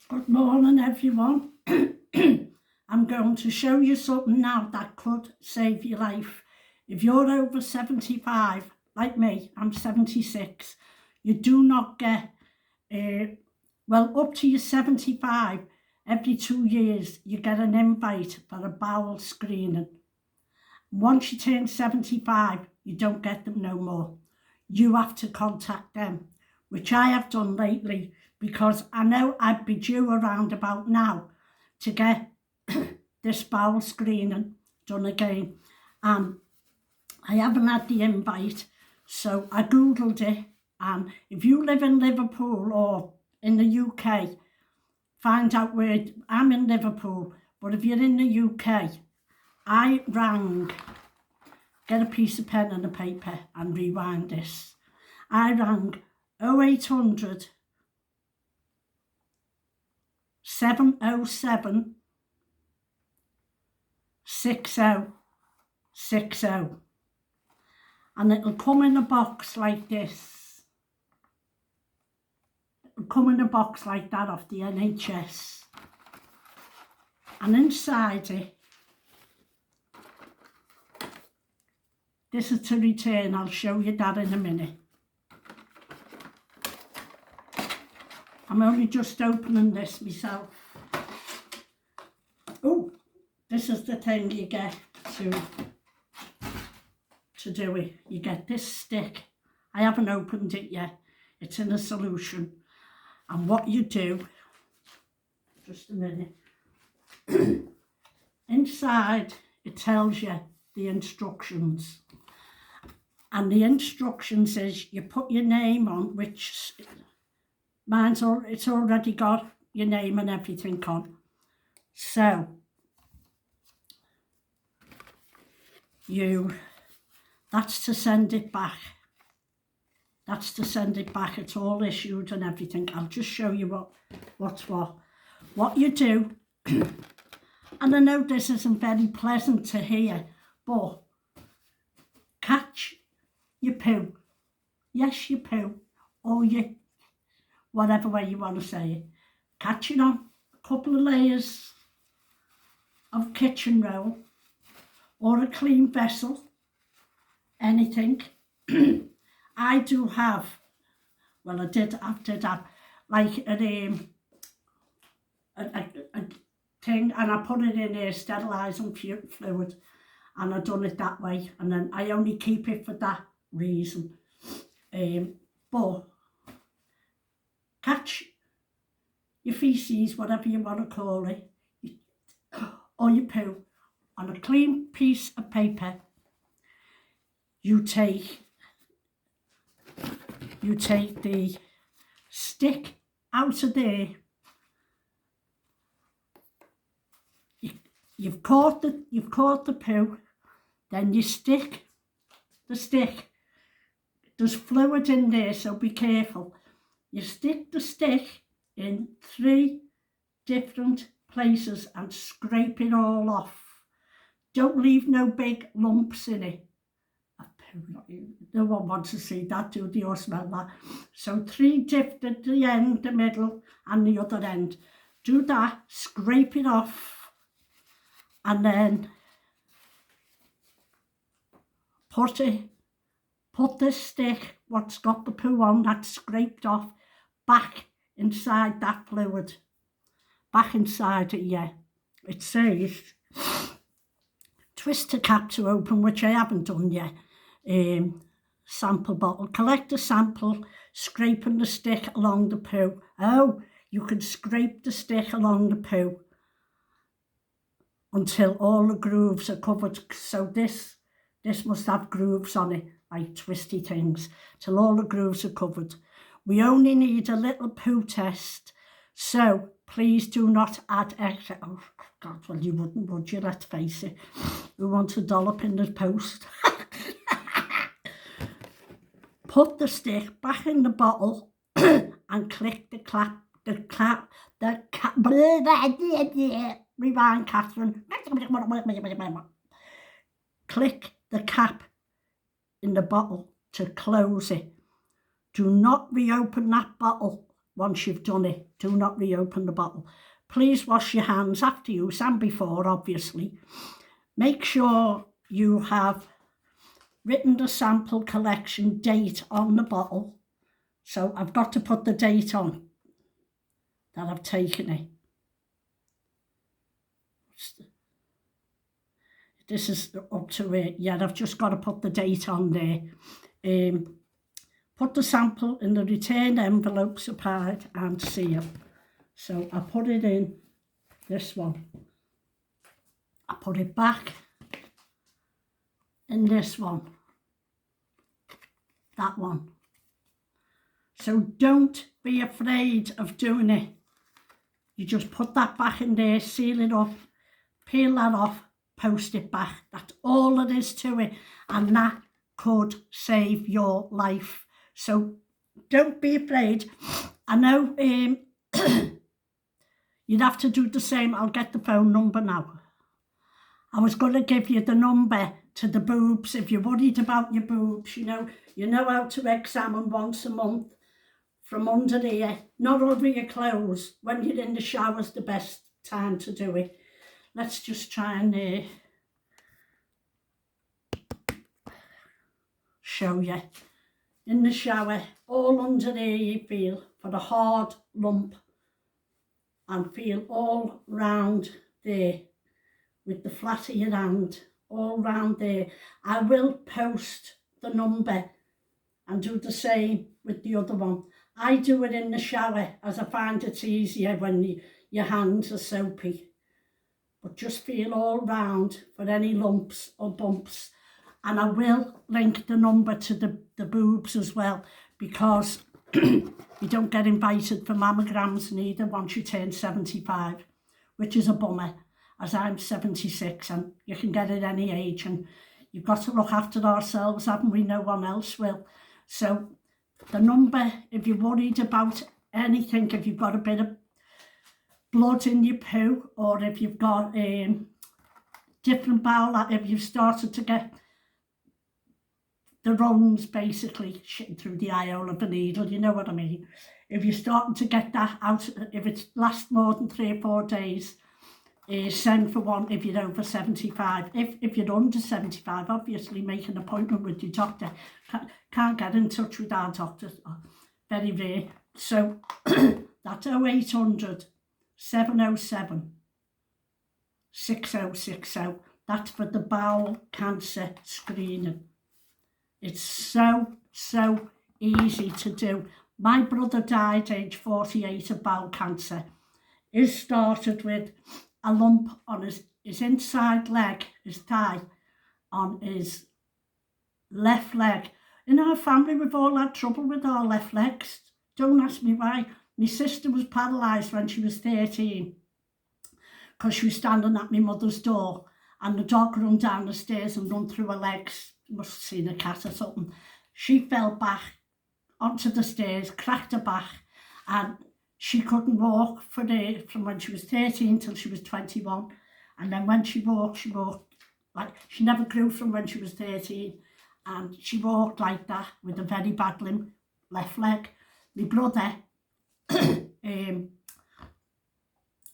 Good morning, everyone. I'm going to show you something now that could save your life. If you're over 75, like me, I'm 76, you do not get, up to your 75, every 2 years, you get an invite for a bowel screening. Once you turn 75, you don't get them no more. You have to contact them, which I have done lately, because I know I'd be due around about now to get this bowel screening done again. I haven't had the invite, so I googled it, and if you live in Liverpool or in the UK, find out where. I'm in Liverpool, but if you're in the UK, I rang, get a piece of pen and a paper and rewind this. I rang 0800 707 6060, and it'll come in a box like this. It'll come in a box like that off the NHS, and inside it, this is to return. I'll show you that in a minute. I'm only just opening this myself. Oh, this is the thing you get to do it. You get this stick. I haven't opened it yet. It's in a solution. And what you do, just a minute, inside it tells you the instructions. And the instructions is you put your name on, which it's already got your name and everything on. So that's to send it back. That's to send it back. It's all issued and everything. I'll just show you what's what. What you do, and I know this isn't very pleasant to hear, but catch your poo. Yes, your poo, or your, whatever way you want to say it. Catch it on a couple of layers of kitchen roll, or a clean vessel, anything. I do have, well, I did have like a thing, and I put it in a sterilising fluid, and I done it that way, and then I only keep it for that reason. But catch your feces, whatever you want to call it, or your poo, on a clean piece of paper. You take the stick out of there. You've caught the poo. Then you stick the stick. There's fluid in there, so be careful. You stick the stick in 3 different places and scrape it all off. Don't leave no big lumps in it. No one wants to see that, do they, or smell that? So 3 different, the end, the middle, and the other end. Do that, scrape it off, and then put this stick, what's got the poo on, that's scraped off, back inside that fluid. Back inside it, yeah. It says, twist the cap to open, which I haven't done yet. Sample bottle. Collect a sample, scraping the stick along the poo. Oh, you can scrape the stick along the poo until all the grooves are covered. So this must have grooves on it, like twisty things, till all the grooves are covered. We only need a little poo test, so please do not add extra. Oh God, well you wouldn't, would you? Let's face it. We want a dollop in the post. Put the stick back in the bottle and click the cap. Rewind, Catherine. Click the cap in the bottle to close it. Do not reopen that bottle once you've done it. Do not reopen the bottle. Please wash your hands after use and before, obviously. Make sure you have written the sample collection date on the bottle. So I've got to put the date on that I've taken it. This is up to it. Yeah, I've just got to put the date on there. Put the sample in the return envelope supplied and seal. So I put it in this one. I put it back in this one. That one. So don't be afraid of doing it. You just put that back in there, seal it up, peel that off, post it back. That's all there is to it. And that could save your life. So don't be afraid. I know you'd have to do the same. I'll get the phone number now. I was going to give you the number to the boobs. If you're worried about your boobs, you know how to examine once a month from under here, not over your clothes. When you're in the shower's the best time to do it. Let's just try and show you. In the shower, all under there you feel for a hard lump and feel all round there with the flat of your hand, all round there. I will post the number and do the same with the other one. I do it in the shower as I find it's easier when your hands are soapy. But just feel all round for any lumps or bumps. And I will link the number to the boobs as well, because you don't get invited for mammograms neither once you turn 75, which is a bummer, as I'm 76 and you can get it any age, and you've got to look after ourselves, haven't we? No one else will. So the number, if you're worried about anything, if you've got a bit of blood in your poo, or if you've got different bowel, if you've started to get the rungs basically shitting through the eye hole of the needle, you know what I mean? If you're starting to get that out, if it lasts more than 3 or 4 days, send for one if you're over 75. If you're under 75, obviously make an appointment with your doctor. Can't get in touch with our doctors, very rare. So that's 0800 707 6060. That's for the bowel cancer screening. It's so easy to do. My brother died age 48 of bowel cancer. It started with a lump on his inside leg, his thigh, on his left leg. In our family, we've all had trouble with our left legs. Don't ask me why. My sister was paralysed when she was 13 because she was standing at my mother's door and the dog run down the stairs and run through her legs. Must have seen a cat or something. She fell back onto the stairs, cracked her back, and she couldn't walk from when she was 13 till she was 21. And then when she walked like she never grew from when she was 13, and she walked like that with a very bad left leg. My brother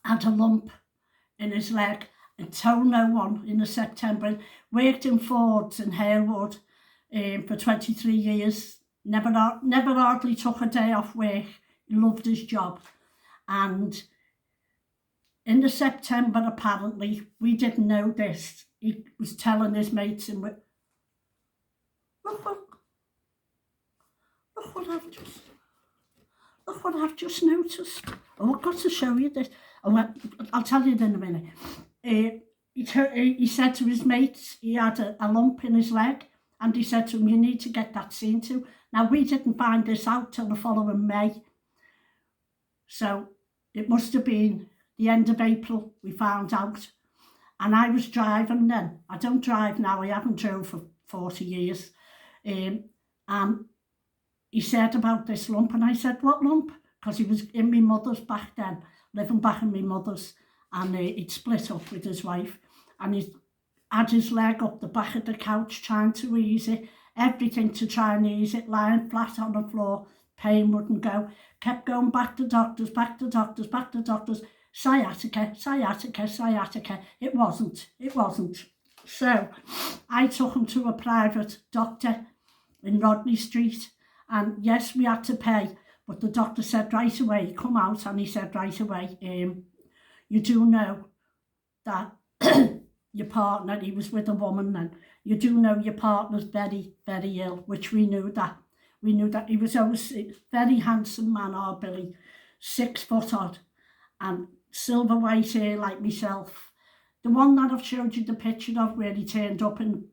had a lump in his leg and told no one in the September. Worked in Fords in Harewood for 23 years. Never hardly took a day off work. He loved his job. And in the September, apparently, we didn't know this. He was telling his mates, and look what I've just noticed. Oh, I've got to show you this. I'll tell you in a minute. He said to his mates he had a lump in his leg, and he said to him, you need to get that seen to. Now, we didn't find this out till the following May. So it must have been the end of April we found out. And I was driving then. I don't drive now. I haven't drove for 40 years. And he said about this lump, and I said, what lump? Because he was in my mother's back then, living back in my mother's, and he'd split up with his wife, and he had his leg up the back of the couch trying to ease it, everything to try and ease it, lying flat on the floor. pain wouldn't go. Kept going back to doctors, back to doctors, back to doctors. Sciatica, sciatica, sciatica. It wasn't. So I took him to a private doctor in Rodney Street, and yes, we had to pay, but the doctor said right away, he come out and he said right away, you do know that your partner, he was with a woman then, you do know your partner's very, very ill, which we knew that. We knew that he was always a very handsome man, our Billy, 6 foot odd, and silver white hair like myself. The one that I've showed you the picture of where he turned up in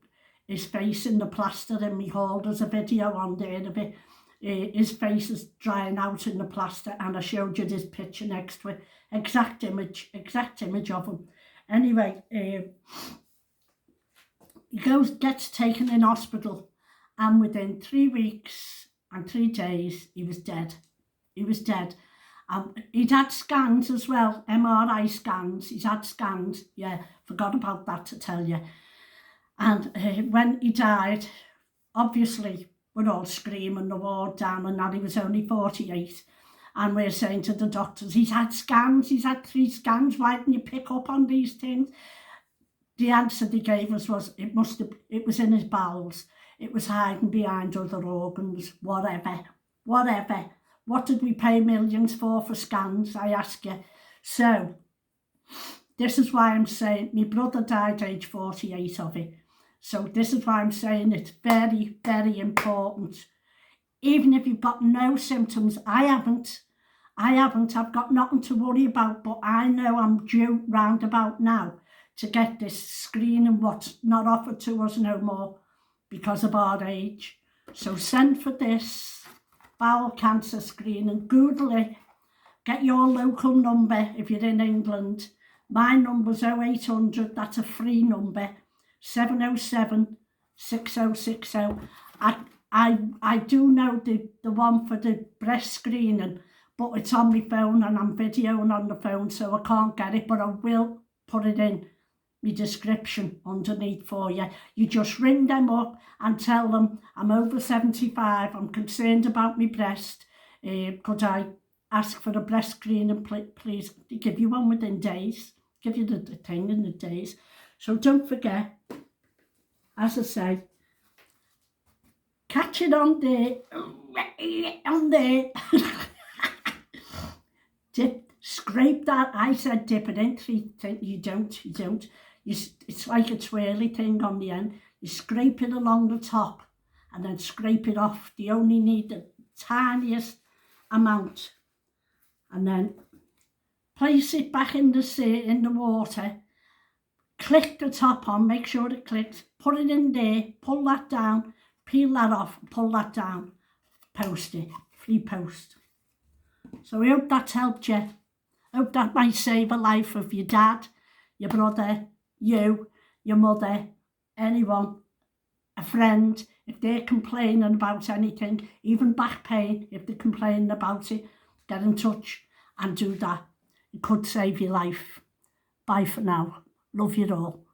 his face in the plaster in my hall, there's a video on there of it. His face is drying out in the plaster, and I showed you this picture next to it. Exact image of him. Anyway, he gets taken in hospital, and within 3 weeks and 3 days, he was dead. He was dead. He'd had scans as well, MRI scans. He's had scans, yeah, forgot about that to tell you. And when he died, obviously, we're all screaming the ward down, and that he was only 48. And we're saying to the doctors, he's had scans, he's had 3 scans, why didn't you pick up on these things? The answer they gave us was, it was in his bowels. It was hiding behind other organs, whatever. What did we pay millions for scans, I ask you? So, this is why I'm saying, my brother died age 48 of it. So this is why I'm saying it's very, very important. Even if you've got no symptoms, I haven't, I've got nothing to worry about, but I know I'm due round about now to get this screening, what's not offered to us no more because of our age. So send for this bowel cancer screening, Google it, get your local number if you're in England. My number's 0800, that's a free number, 707 6060. I do know the one for the breast screening, but it's on my phone and I'm videoing on the phone, so I can't get it, but I will put it in my description underneath for you. You just ring them up and tell them I'm over 75, I'm concerned about my breast. Could I ask for a breast screening, please? They give you one within days, give you the thing in the days. So don't forget, as I say, catch it on there, scrape that. I said dip it in, you don't. It's like a twirly thing on the end. You scrape it along the top and then scrape it off. You only need the tiniest amount. And then place it back in the water. Click the top on, make sure it clicks. Put it in there, pull that down, peel that off, pull that down. Post it, free post. So I hope that's helped you. I hope that might save a life of your dad, your brother, you, your mother, anyone, a friend. If they're complaining about anything, even back pain, if they're complaining about it, get in touch and do that. It could save your life. Bye for now. Love you all.